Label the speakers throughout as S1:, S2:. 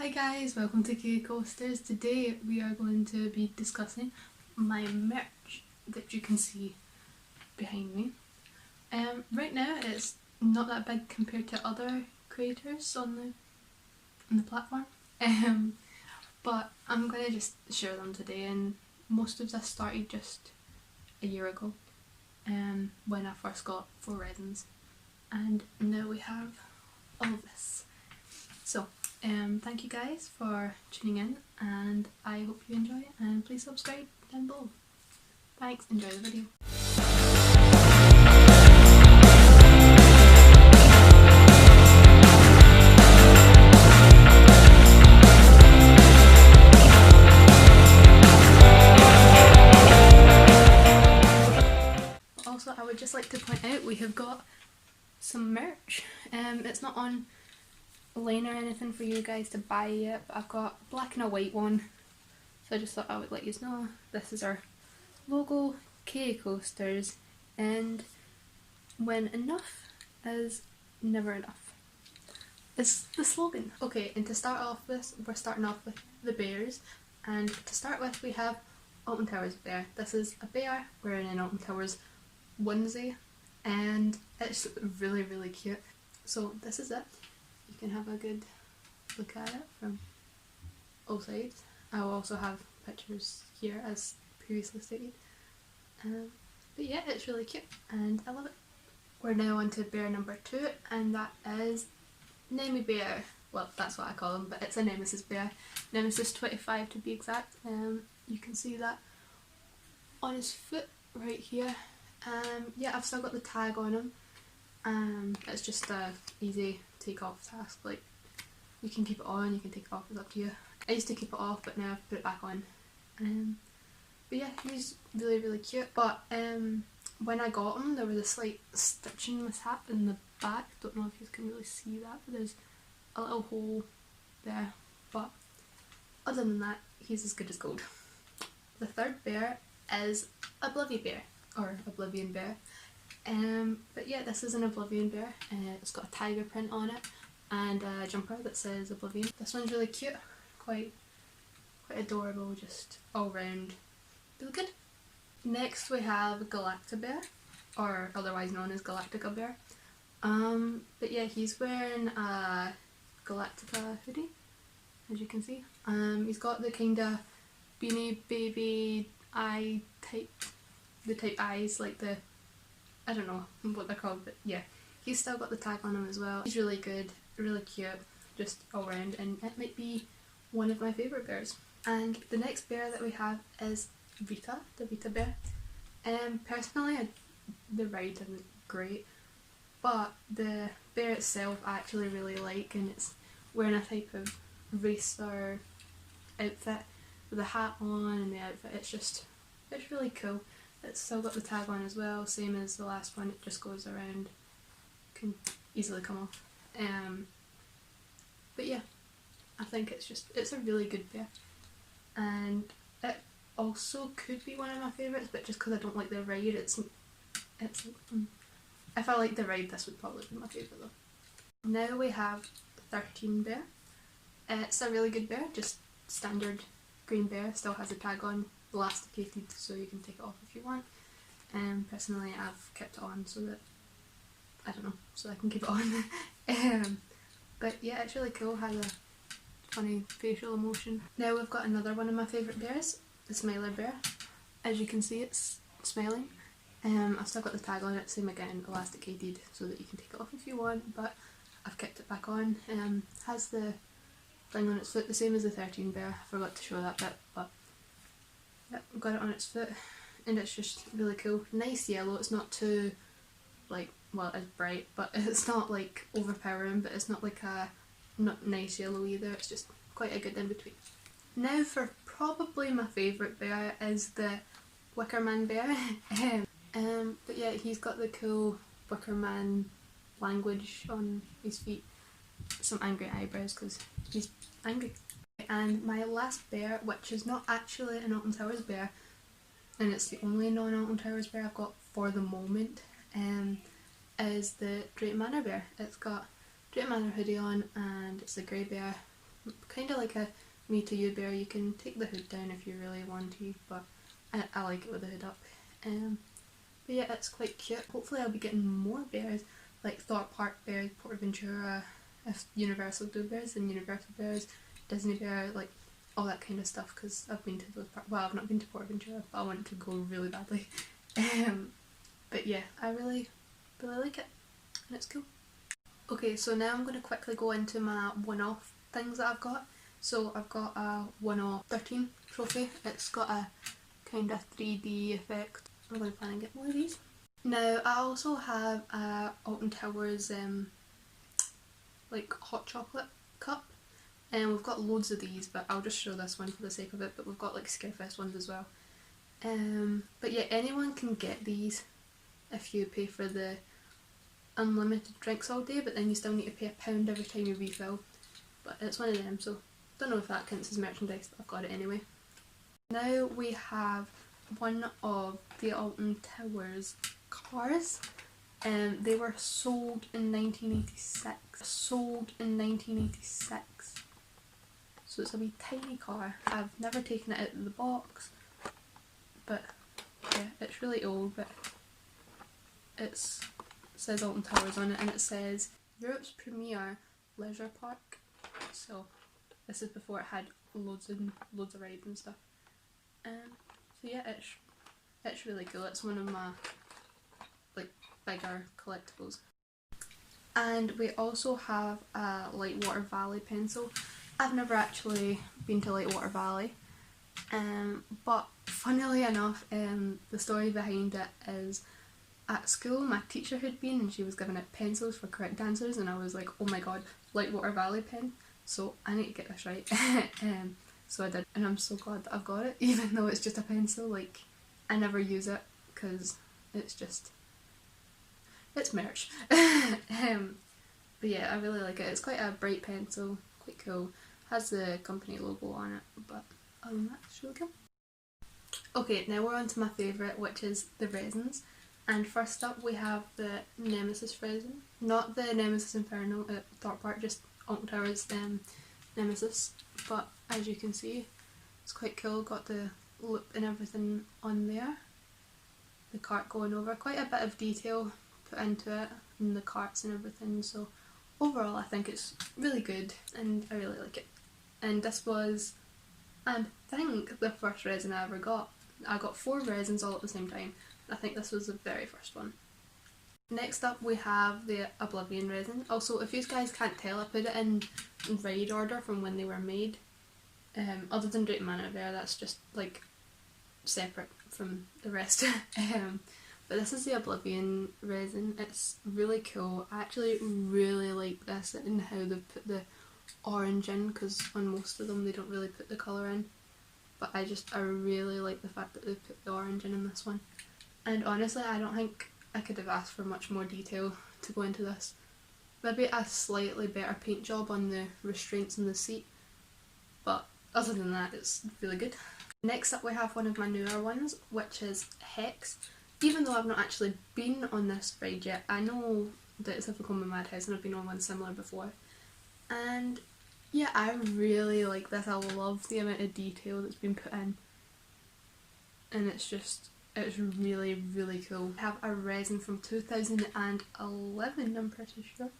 S1: Hi guys, welcome to K Coasters. Today we are going to be discussing my merch that you can see behind me. Right now it's not that big compared to other creators on the platform, but I'm going to just share them today, and most of this started just a year ago when I first got 4 resins, and now we have all of this. So thank you guys for tuning in, and I hope you enjoy it, and please subscribe down below. Thanks, enjoy the video. Also, I would just like to point out we have got some merch. It's not on line or anything for you guys to buy yet, but I've got a black and a white one, so I just thought I would let you know. This is our logo, K Coasters, and when enough is never enough. It's the slogan. Okay, and to start off with, we're starting off with the bears, and to start with we have Alton Towers bear. This is a bear wearing an Alton Towers onesie, and it's really cute. So this is it. You can have a good look at it from all sides. I'll also have pictures here as previously stated. But yeah, it's really cute and I love it. We're now on to bear number 2, and that is Nemi Bear. Well, that's what I call him, but it's a Nemesis bear. Nemesis 25 to be exact. You can see that on his foot right here. Yeah, I've still got the tag on him. It's just a easy take off task. Like, you can keep it on, you can take it off, it's up to you. I used to keep it off, but now I've put it back on. But yeah, he's really cute. But when I got him, there was a slight stitching mishap in the back. Don't know if you can really see that, but there's a little hole there. But other than that, he's as good as gold. The third bear is Oblivion Bear, or Oblivion Bear. But yeah, this is an Oblivion bear. It's got a tiger print on it and a jumper that says Oblivion. This one's really cute, quite adorable, just all round really good. Next we have Galacta Bear, or otherwise known as Galactica Bear. But yeah, he's wearing a Galactica hoodie, as you can see. He's got the kinda Beanie Baby eye type, the type eyes, like the, I don't know what they're called, but yeah, he's still got the tag on him as well. He's really good, really cute, just all round, and it might be one of my favourite bears. And the next bear that we have is Vita, the Vita bear. Personally, the ride isn't great, but the bear itself I actually really like, and it's wearing a type of racer outfit with a hat on and the outfit. It's really cool. It's still got the tag on as well, same as the last one. It just goes around, can easily come off. But yeah, I think it's a really good bear, and it also could be one of my favourites, but just because I don't like the ride, it's if I like the ride, this would probably be my favourite though. Now we have 13 bear. It's a really good bear, just standard green bear, still has a tag on, elasticated so you can take it off if you want. Personally I've kept it on so that, I don't know, so I can keep it on. But yeah, it's really cool, has a funny facial emotion. Now we've got another one of my favourite bears, the Smiler Bear. As you can see, it's smiling. I've still got the tag on it, same again, elasticated so that you can take it off if you want, but I've kept it back on. Has the thing on its foot, the same as the 13 bear. I forgot to show that bit, but yep, I've got it on its foot, and it's just really cool. Nice yellow, it's not too, like, well, it's bright, but it's not like overpowering, but it's not like a not nice yellow either. It's just quite a good in between. Now for probably my favourite bear is the Wickerman bear. But yeah, he's got the cool Wickerman language on his feet, some angry eyebrows because he's angry. And my last bear, which is not actually an Alton Towers bear, and it's the only non-Alton Towers bear I've got for the moment, is the Drayton Manor bear. It's got Drayton Manor hoodie on, and it's a grey bear kind of like a Me to You bear. You can take the hood down if you really want to, but I like it with the hood up. But yeah, it's quite cute. Hopefully I'll be getting more bears, like Thorpe Park bears, Portaventura, if Universal do bears, then Universal bears, Disney bear, like all that kind of stuff, because I've been to those parks. Well, I've not been to Portaventura, but I want to go really badly. But yeah, I really like it, and it's cool. Okay, so now I'm going to quickly go into my one-off things that I've got. So I've got a one-off 13 trophy. It's got a kind of 3D effect. I'm going to plan and get more of these. Now I also have a Alton Towers like hot chocolate cup, and we've got loads of these, but I'll just show this one for the sake of it. But we've got like Scarefest ones as well. But yeah, anyone can get these if you pay for the unlimited drinks all day, but then you still need to pay £1 every time you refill. But it's one of them, so don't know if that counts as merchandise, but I've got it anyway. Now we have one of the Alton Towers cars. They were sold in 1986. Sold in 1986. So it's a wee tiny car. I've never taken it out of the box, but yeah, it's really old, but it says Alton Towers on it, and it says Europe's premier leisure park. So this is before it had loads of rides and stuff. So yeah, it's really cool. It's one of my like bigger collectibles. And we also have a Lightwater Valley pencil. I've never actually been to Lightwater Valley, but funnily enough, the story behind it is at school my teacher had been, and she was giving out pencils for correct answers, and I was like, oh my god, Lightwater Valley pen, so I need to get this right. So I did, and I'm so glad that I've got it, even though it's just a pencil. Like, I never use it because it's merch. But yeah, I really like it. It's quite a bright pencil, quite cool. Has the company logo on it, but other than that, it's really cool. Okay, now we're on to my favourite, which is the resins. And first up we have the Nemesis resin. Not the Nemesis Inferno at Thorpe Park, just Alton Towers Nemesis. But as you can see, it's quite cool. Got the loop and everything on there. The cart going over. Quite a bit of detail put into it, and the carts and everything. So overall I think it's really good, and I really like it. And this was, I think, the first resin I ever got. I got 4 resins all at the same time. I think this was the very first one. Next up we have the Oblivion resin. Also, if you guys can't tell, I put it in ride order from when they were made. Other than Drayton Manor there, that's just like separate from the rest. But this is the Oblivion resin. It's really cool. I actually really like this and how they put the orange in, because on most of them they don't really put the colour in. But I really like the fact that they put the orange in this one. And honestly, I don't think I could have asked for much more detail to go into this. Maybe a slightly better paint job on the restraints in the seat, but other than that, it's really good. Next up we have one of my newer ones, which is Hex. Even though I've not actually been on this ride yet, I know that it's a Vekoma Madhouse and I've been on one similar before. And yeah, I really like this. I love the amount of detail that's been put in. And it's really, really cool. I have a resin from 2011, I'm pretty sure.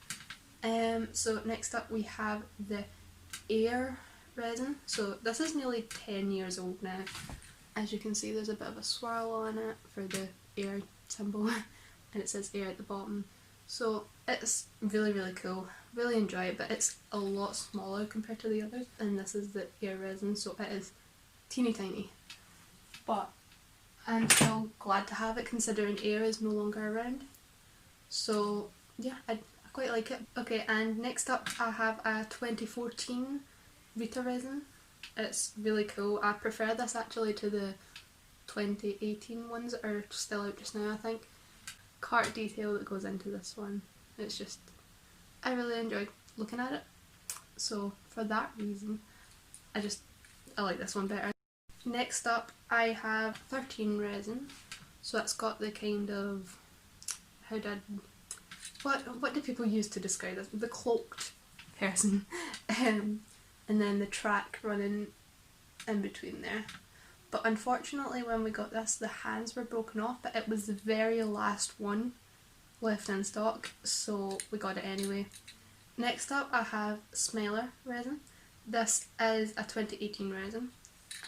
S1: So next up we have the Air resin. So this is nearly 10 years old now. As you can see, there's a bit of a swirl on it for the air symbol, and it says air at the bottom. So it's really, really cool. Really enjoy it, but it's a lot smaller compared to the others. And this is the Air resin, so it is teeny tiny. But I'm still glad to have it, considering Air is no longer around. So yeah, I quite like it. Okay, and next up I have a 2014 Rita resin. It's really cool. I prefer this actually to the 2018 ones that are still out just now, I think. Cart detail that goes into this one. It's just, I really enjoyed looking at it. So for that reason, I like this one better. Next up I have 13 resin. So it's got the kind of, what do people use to describe this? The cloaked person. and then the track running in between there. But unfortunately when we got this, the hands were broken off, but it was the very last one left in stock, so we got it anyway. Next up I have Smiler resin. This is a 2018 resin,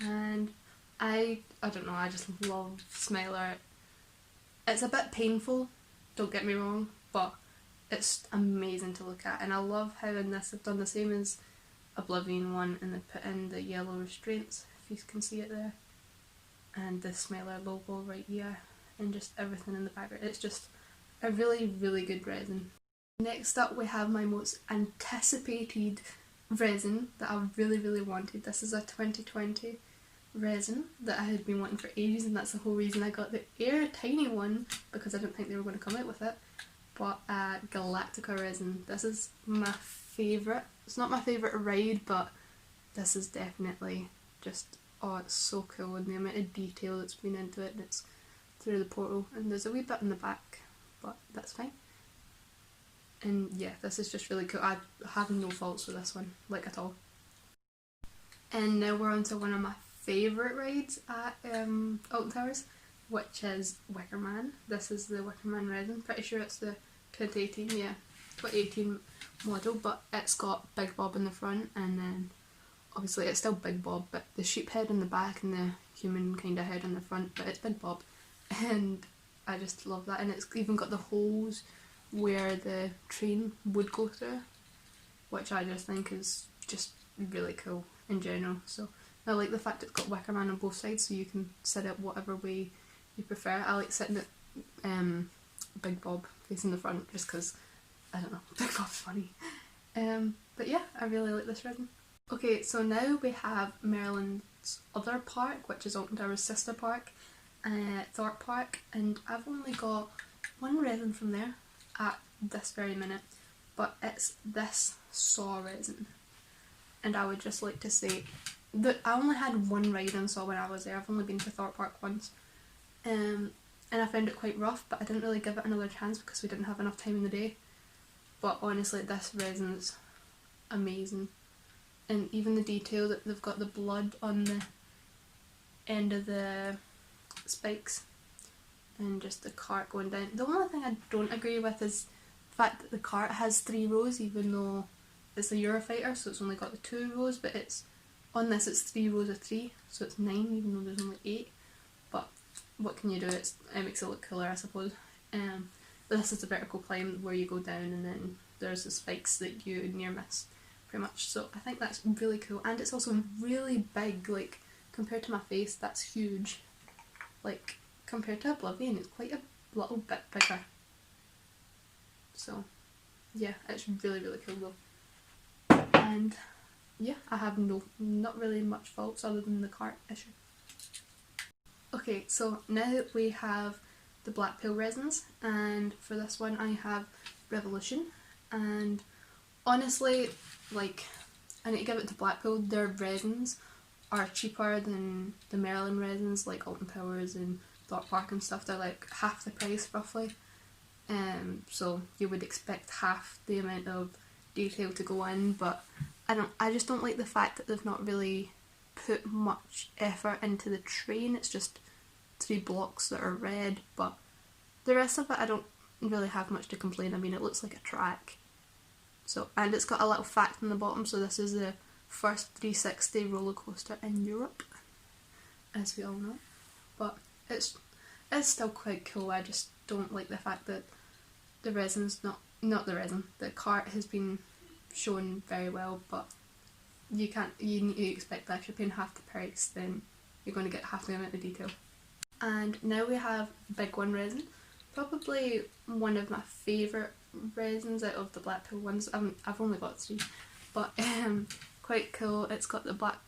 S1: and I don't know, I just love Smiler. It's a bit painful, don't get me wrong, but it's amazing to look at, and I love how in this they've done the same as Oblivion one, and they put in the yellow restraints, if you can see it there, and the Smiler logo right here, and just everything in the background. It's just a really, really good resin. Next up we have my most anticipated resin that I really, really wanted. This is a 2020 resin that I had been wanting for ages, and that's the whole reason I got the Air Tiny one, because I didn't think they were going to come out with it. But Galactica resin. This is my favourite. It's not my favourite ride, but this is definitely just, oh, it's so cool, and the amount of detail that's been into it, and it's through the portal, and there's a wee bit in the back, but that's fine. And yeah, this is just really cool. I have no faults with this one, like at all. And now we're on to one of my favourite rides at Alton Towers, which is Wicker Man. This is the Wicker Man resin. Pretty sure it's the 2018, yeah, 2018 model, but it's got Big Bob in the front, and then obviously it's still Big Bob, but the sheep head in the back and the human kind of head in the front, but it's Big Bob, and I just love that. And it's even got the holes where the train would go through, which I just think is just really cool in general. So I like the fact it's got Wicker Man on both sides, so you can sit it whatever way you prefer. I like sitting at Big Bob facing the front just because, I don't know, Big Bob's funny. But yeah, I really like this resin. Okay, so now we have Maryland's other park, which is Alton Towers' sister park, Thorpe Park, and I've only got one resin from there at this very minute, but it's this saw resin. And I would just like to say that I only had one ride on saw when I was there. I've only been to Thorpe Park once, and I found it quite rough, but I didn't really give it another chance because we didn't have enough time in the day. But honestly, this resin is amazing, and even the detail that they've got the blood on the end of the spikes, and just the cart going down. The only thing I don't agree with is the fact that the cart has 3 rows, even though it's a Eurofighter, so it's only got the 2 rows, but it's on this it's 3 rows of 3, so it's 9 even though there's only 8. But what can you do? It makes it look cooler, I suppose. But this is the vertical climb where you go down, and then there's the spikes that you near miss, pretty much. So I think that's really cool, and it's also really big. Like compared to my face, that's huge. Like compared to Oblivion, it's quite a little bit bigger. So yeah, it's really, really cool though. And yeah, I have not really much faults other than the cart issue. Okay, so now we have the Black Pill resins, and for this one I have Revolution, and honestly, like, I need to give it to Black Pill. Their resins are cheaper than the Maryland resins, like Alton Towers and Thorpe Park and stuff. They're like half the price roughly, so you would expect half the amount of detail to go in, but I just don't like the fact that they've not really put much effort into the train. It's just 3 blocks that are red, but the rest of it I don't really have much to complain. I mean, it looks like a track. So, and it's got a little fact in the bottom, so this is the first 360 roller coaster in Europe, as we all know. But it's still quite cool. I just don't like the fact that the resin's not the resin. The cart has been shown very well, but you need to expect that if you're paying half the price, then you're going to get half the amount of detail. And now we have Big One resin, probably one of my favourite resins out of the Black Pill ones. I've only got 3, but quite cool. It's got the Black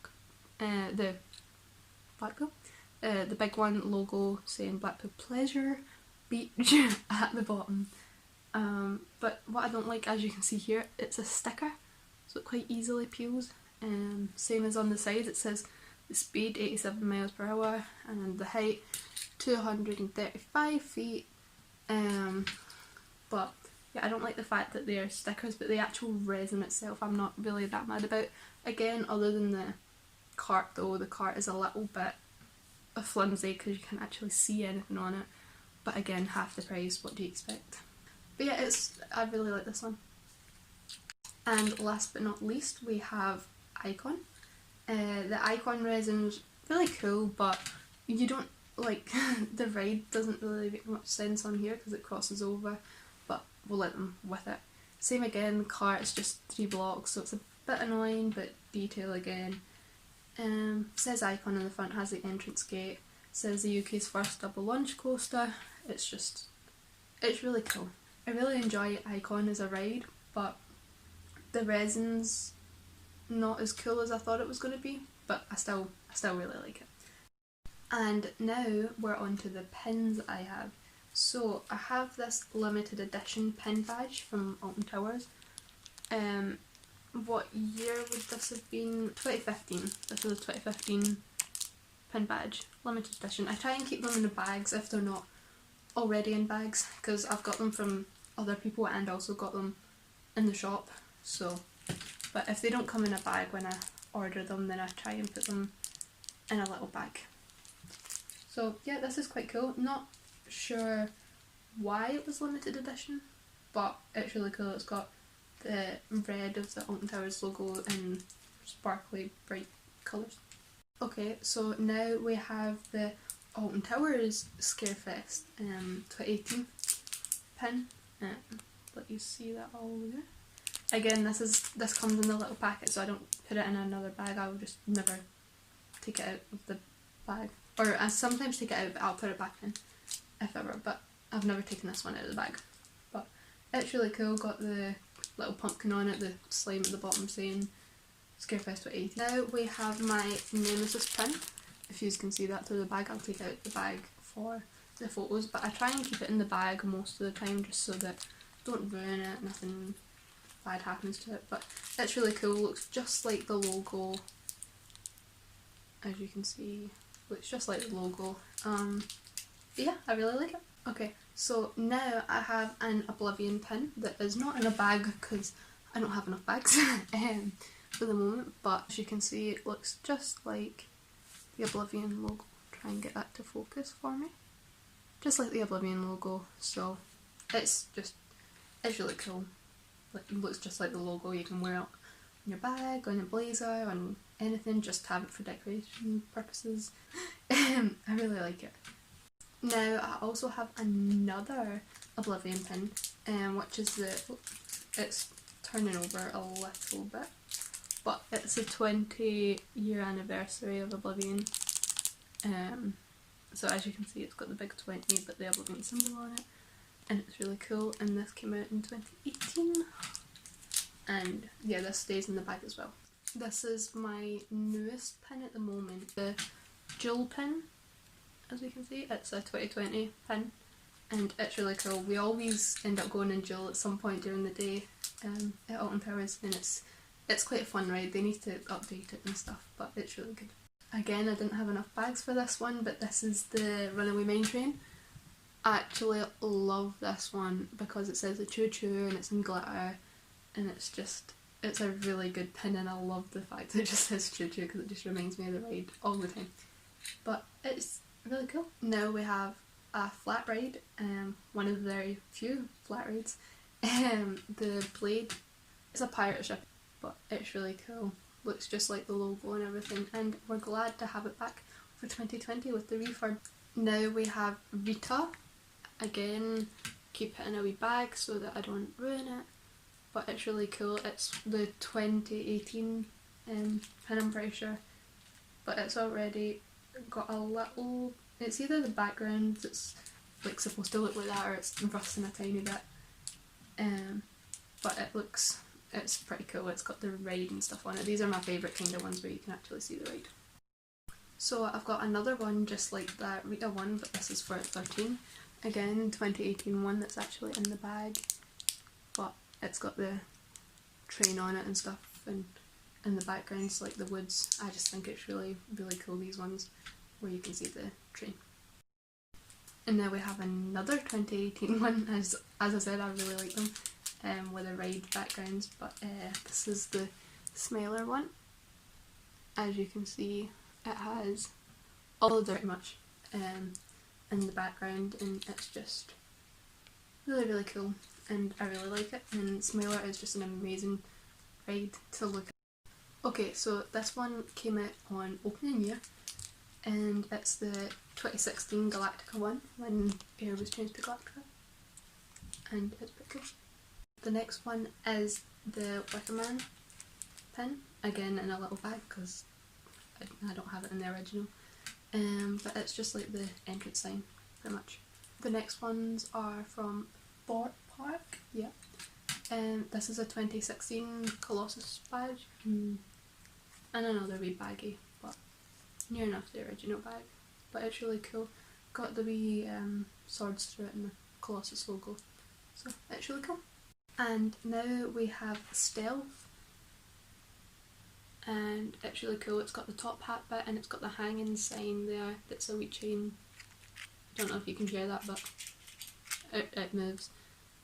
S1: Pill, the Big One logo saying Black Pill Pleasure Beach at the bottom. But what I don't like, as you can see here, it's a sticker, so it quite easily peels. Same as on the side, it says the speed 87 miles per hour and the height 235 feet. But yeah, I don't like the fact that they are stickers, but the actual resin itself I'm not really that mad about. Again, other than the cart though, the cart is a little bit flimsy because you can't actually see anything on it. But again, half the price, what do you expect? But yeah, I really like this one. And last but not least, we have Icon. The Icon resin's really cool, but you don't, like, the ride doesn't really make much sense on here because it crosses over, but we'll let them with it. Same again, the cart is just 3 blocks, so it's a bit annoying, but detail again. Says Icon on the front, has the entrance gate, says the UK's first double launch coaster. It's really cool. I really enjoy Icon as a ride, but the resin's not as cool as I thought it was going to be, but I still really like it. And now we're on to the pins I have. So I have this limited edition pin badge from Alton Towers. What year would this have been? 2015. This is a 2015 pin badge, limited edition. I try and keep them in the bags if they're not already in bags, because I've got them from other people and also got them in the shop. So, but if they don't come in a bag when I order them, then I try and put them in a little bag. So yeah, this is quite cool. Not sure why it was limited edition, but it's really cool. It's got the red of the Alton Towers logo in sparkly bright colours. Okay, so now we have the Alton Towers Scarefest 2018 pin. Let you see that all there. Again, this comes in the little packet, so I don't put it in another bag. I'll just never take it out of the bag, or I sometimes take it out, but I'll put it back in if ever. But I've never taken this one out of the bag. But it's really cool. Got the little pumpkin on it, the slime at the bottom saying Scarefest 2018. Now we have my Nemesis pin. If you can see that through the bag, I'll take out the bag for the photos, but I try and keep it in the bag most of the time just so that don't ruin it, nothing bad happens to it. But it's really cool, looks just like the logo, as you can see, looks just like the logo. But yeah, I really like it. Okay, so now I have an Oblivion pin that is not in a bag because I don't have enough bags for the moment, but as you can see it looks just like the Oblivion logo. Try and get that to focus for me. Just like the Oblivion logo, so it's really cool. It looks just like the logo. You can wear it on your bag, on your blazer, on anything, just have it for decoration purposes. I really like it. Now I also have another Oblivion pin, which is it's turning over a little bit, but it's the 20-year anniversary of Oblivion. So as you can see, it's got the big 20 but the Oblivion symbol on it, and it's really cool. And this came out in 2018, and yeah, this stays in the bag as well. This is my newest pin at the moment, the Jewel pin. As you can see, it's a 2020 pin, and it's really cool. We always end up going in Jewel at some point during the day at Alton Towers, and it's quite a fun ride. They need to update it and stuff, but it's really good. Again, I didn't have enough bags for this one, but this is the Runaway Mine Train. I actually love this one because it says the choo choo and it's in glitter, and it's a really good pin, and I love the fact that it just says choo choo because it just reminds me of the ride all the time. But it's really cool. Now we have a flat ride, one of the very few flat rides. The Blade is a pirate ship, but it's really cool. Looks just like the logo and everything, and we're glad to have it back for 2020 with the refurb. Now we have Rita. Again, keep it in a wee bag so that I don't ruin it, but it's really cool. It's the 2018 pin, I'm pretty sure, but it's already got a little, it's either the background that's like supposed to look like that or it's rusting a tiny bit, but it's pretty cool. It's got the ride and stuff on it. These are my favourite kind of ones where you can actually see the ride. So I've got another one just like that Rita one, but this is for 13. Again, 2018 one that's actually in the bag, but it's got the train on it and stuff, and in the background's like the woods. I just think it's really, really cool, these ones where you can see the train. And now we have another 2018 one, as I said, I really like them, with the ride backgrounds, but this is the smaller one. As you can see, it has all of very much in the background, and it's just really cool, and I really like it, and smaller is just an amazing ride to look at. Okay, so this one came out on opening year, and it's the 2016 Galactica one, when Air was changed to Galactica, and it's pretty cool. The next one is the Wicker Man pin, again in a little bag because I don't have it in the original, but it's just like the entrance sign pretty much. The next ones are from Thorpe Park, yeah. This is a 2016 Colossus badge, and another wee baggie, but near enough the original bag. But it's really cool. Got the wee swords through it and the Colossus logo, so it's really cool. And now we have Stealth, and it's really cool. It's got the top hat bit and it's got the hanging sign there that's a wee chain. Don't know if you can hear that, but it moves,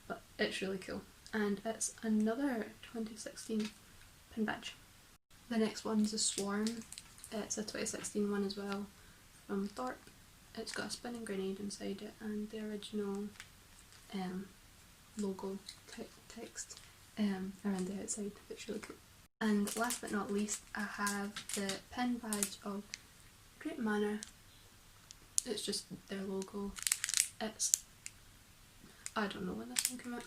S1: but it's really cool. And it's another 2016 pin badge. The next one's a Swarm. It's a 2016 one as well from Thorpe. It's got a spinning grenade inside it and the original logo text around the outside. It's really cool. And last but not least, I have the pin badge of Great Manor. It's just their logo. It's, I don't know when this one came out.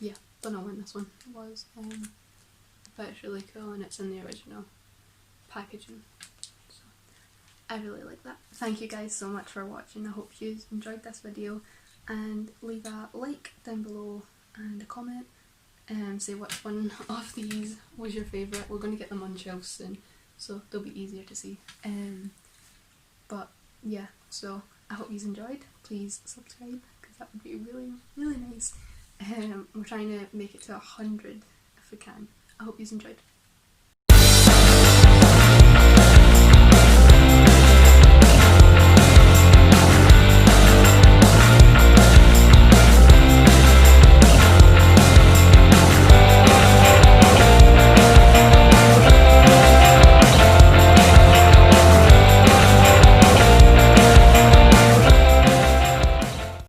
S1: Yeah, don't know when this one was, but it's really cool and it's in the original packaging. So I really like that. Thank you guys so much for watching. I hope you enjoyed this video, and leave a like down below and a comment and say which one of these was your favourite. We're going to get them on shelves soon, so they'll be easier to see. But yeah, so I hope you enjoyed. Please subscribe because that would be really nice. We're trying to make it to 100 if we can. I hope you enjoyed.